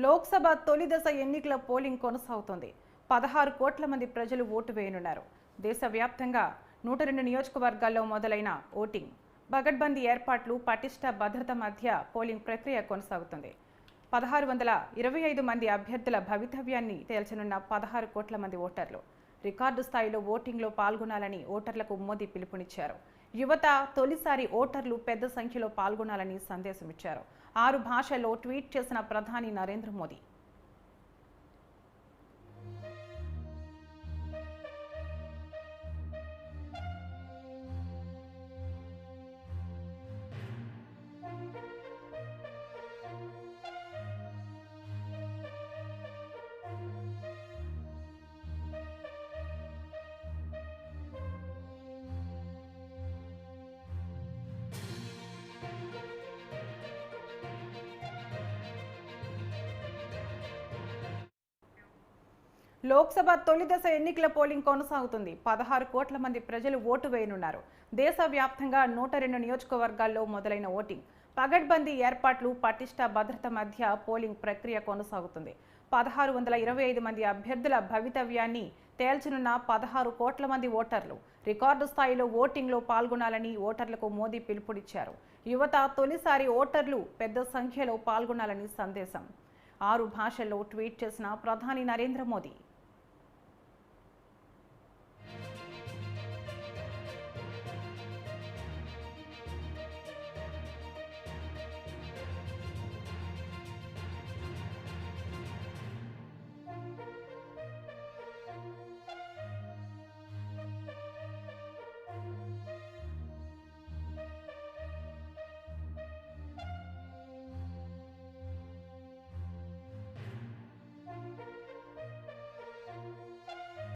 లోక్సభ తొలి దశ ఎన్నికల పోలింగ్ కొనసాగుతోంది. 16 కోట్ల మంది ప్రజలు ఓటు వేయనున్నారు. దేశవ్యాప్తంగా 102 నియోజకవర్గాల్లో మొదలైన ఓటింగ్. పగడ్బందీ ఏర్పాట్లు, పటిష్ట భద్రత మధ్య పోలింగ్ ప్రక్రియ కొనసాగుతుంది. 1625 మంది అభ్యర్థుల భవితవ్యాన్ని తేల్చనున్న 16 కోట్ల మంది ఓటర్లు. రికార్డు స్థాయిలో ఓటింగ్లో పాల్గొనాలని ఓటర్లకు మోదీ పిలుపునిచ్చారు. యువత తొలిసారి ఓటర్లు పెద్ద సంఖ్యలో పాల్గొనాలని సందేశం ఇచ్చారు. 6 భాషల్లో ట్వీట్ చేసిన ప్రధాని నరేంద్ర మోదీ. లోక్సభ తొలి దశ ఎన్నికల పోలింగ్ కొనసాగుతుంది. 16 కోట్ల మంది ప్రజలు ఓటు వేయనున్నారు. దేశవ్యాప్తంగా 102 నియోజకవర్గాల్లో మొదలైన ఓటింగ్. పగడ్బందీ ఏర్పాట్లు, పటిష్ట భద్రత మధ్య పోలింగ్ ప్రక్రియ కొనసాగుతుంది. 1625 మంది అభ్యర్థుల భవితవ్యాన్ని తేల్చనున్న 16 కోట్ల మంది ఓటర్లు. రికార్డు స్థాయిలో ఓటింగ్లో పాల్గొనాలని ఓటర్లకు మోదీ పిలుపునిచ్చారు. యువత తొలిసారి ఓటర్లు పెద్ద సంఖ్యలో పాల్గొనాలని సందేశం. 6 భాషల్లో ట్వీట్ చేసిన ప్రధాని నరేంద్ర మోదీ.